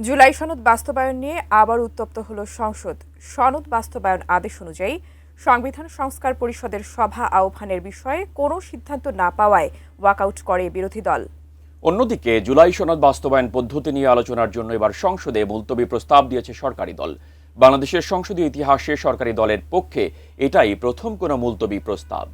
জুলাই সনদ বাস্তবায়ন নিয়ে আবার উত্তপ্ত হলো সংসদ। সনদ বাস্তবায়ন আদেশ অনুযায়ী সংবিধান সংস্কার পরিষদের সভা আহ্বানের বিষয়ে কোনো সিদ্ধান্ত না পাওয়ায় ওয়াকআউট করে বিরোধী দল। অন্যদিকে জুলাই সনদ বাস্তবায়ন পদ্ধতি নিয়ে আলোচনার জন্য এবার সংসদে মুলতবি প্রস্তাব দিয়েছে সরকারি দল। বাংলাদেশের সংসদীয় ইতিহাসে সরকারি দলের পক্ষে এটাই প্রথম কোনো মুলতবি প্রস্তাব।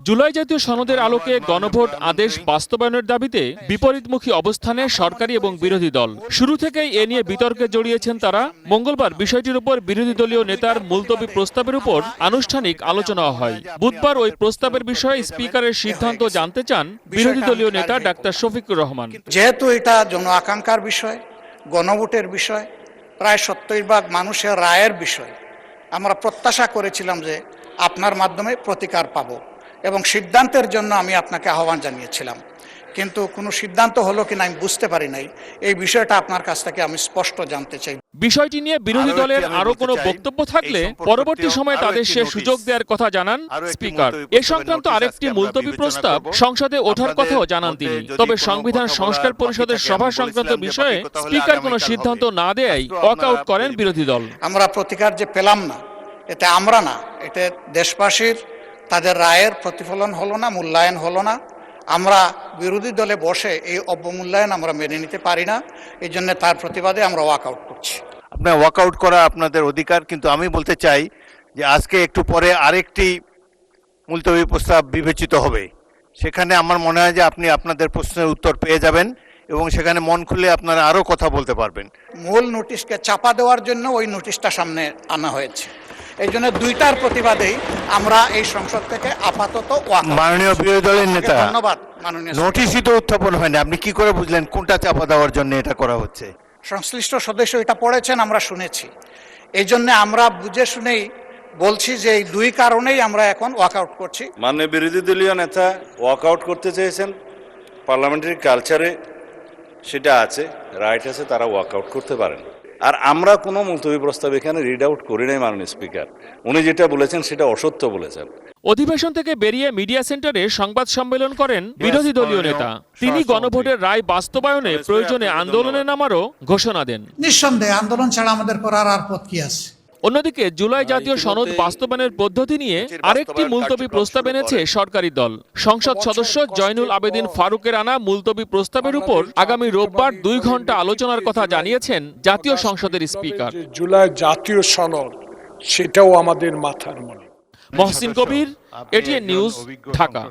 জুলাই জাতীয় সনদের আলোকে গণভোট আদেশ বাস্তবায়নের দাবিতে বিপরীতমুখী অবস্থানে সরকারি এবং বিরোধী দল। শুরু থেকেই এ নিয়ে বিতর্কে জড়িয়েছেন তারা। মঙ্গলবার বিষয়টির উপর বিরোধী দলীয় নেতার মুলতবি প্রস্তাবের উপর আনুষ্ঠানিক আলোচনা হয়। বুধবার ওই প্রস্তাবের বিষয়ে স্পিকারের সিদ্ধান্ত জানতে চান বিরোধী দলীয় নেতা ডাক্তার শফিকুর রহমান। যেহেতু এটা জন আকাঙ্ক্ষার বিষয়, গণভোটের বিষয়, প্রায় 70% মানুষের রায়ের বিষয়, আমরা প্রত্যাশা করেছিলাম যে আপনার মাধ্যমে প্রতিকার পাব এবং সিদ্ধান্তের জন্য আমি আপনাকে আহ্বান জানিয়েছিলাম, কিন্তু কোনো সিদ্ধান্ত হলো কিনা আমি বুঝতে পারি নাই। এই বিষয়টা আপনার কাছ থেকে আমি স্পষ্ট জানতে চাই। বিষয়টি নিয়ে বিরোধী দলের আরো কোনো বক্তব্য থাকলে পরবর্তী সময়ে তাদের সে সুযোগ দেওয়ার কথা জানান স্পিকার। এ সংক্রান্ত আরেকটি মুলতবি প্রস্তাব সংসদে ওঠার কথাও জানান তিনি। তবে সংবিধান সংস্কার পরিষদের সভা সংক্রান্ত বিষয়ে স্পিকার কোনো সিদ্ধান্ত না দেয়ায় ওয়াকআউট করেন বিরোধী দল। আমরা প্রতিকার যে পেলাম না, এটা আমরা না, এটা দেশবাসীর তাদের রায়ের প্রতিফলন হলো না, মূল্যায়ন হলো না। আমরা বিরোধী দলে বসে এই অবমূল্যায়ন আমরা মেনে নিতে পারি না। এই জন্য তার প্রতিবাদে আমরা ওয়াকআউট করছি। আপনার ওয়াকআউট করা আপনাদের অধিকার, কিন্তু আমি বলতে চাই যে আজকে একটু পরে আরেকটি মুলতবি প্রস্তাব বিবেচিত হবে। সেখানে আমার মনে হয় যে আপনি আপনাদের প্রশ্নের উত্তর পেয়ে যাবেন এবং সেখানে মন খুলে আপনারা আরও কথা বলতে পারবেন। মূল নোটিশকে চাপা দেওয়ার জন্য ওই নোটিশটা সামনে আনা হয়েছে। এই জন্য দুইটার প্রতিবাদেই আমরা এই সংসদ থেকে আপাতত মাননীয় বিরোধী দলের নেতা, ধন্যবাদ মাননীয়। নোটিশই তো উত্থাপন হয়নি, আপনি কি করে বুঝলেন কোনটা চাপা দেওয়ার জন্য এটা করা হচ্ছে? সংশ্লিষ্ট সদস্য এটা পড়েছেন, আমরা শুনেছি। এই জন্য আমরা বুঝে শুনেই বলছি যে এই দুই কারণেই আমরা এখন ওয়াকআউট করছি। মাননীয় বিরোধী দলীয় নেতা ওয়াকআউট করতে চেয়েছেন, পার্লামেন্টারি কালচারে সেটা আছে, রাইট আছে, তারা ওয়াকআউট করতে পারেন। আর আমরা কোনো মুলতবি প্রস্তাব এখানে রিড আউট করি নাই। মাননীয় স্পিকার, উনি যেটা বলেছেন সেটা অসত্য বলেছেন। অধিবেশন থেকে বেরিয়ে মিডিয়া সেন্টারে সংবাদ সম্মেলন করেন বিরোধী দলীয় নেতা। তিনি গণভোটের রায় বাস্তবায়নে প্রয়োজনে আন্দোলনে নামারও ঘোষণা দেন। নিঃসন্দেহে আন্দোলন ছাড়া আমাদের করার আর পথ কি আছে? অন্যদিকে জুলাই জাতীয় সনদ বাস্তবায়নের পদ্ধতি নিয়ে আরেকটি মুলতবি প্রস্তাব এনেছে সরকারি দল। সংসদ সদস্য জয়নুল আবেদিন ফারুকের আনা মুলতবি প্রস্তাবের উপর আগামী রোববার 2 ঘন্টা আলোচনার কথা জানিয়েছেন জাতীয় সংসদের স্পিকার। জুলাই জাতীয় সনদ, সেটাও আমাদের মাথার মনে। মহসিন কবির, এটিএন নিউজ, ঢাকা।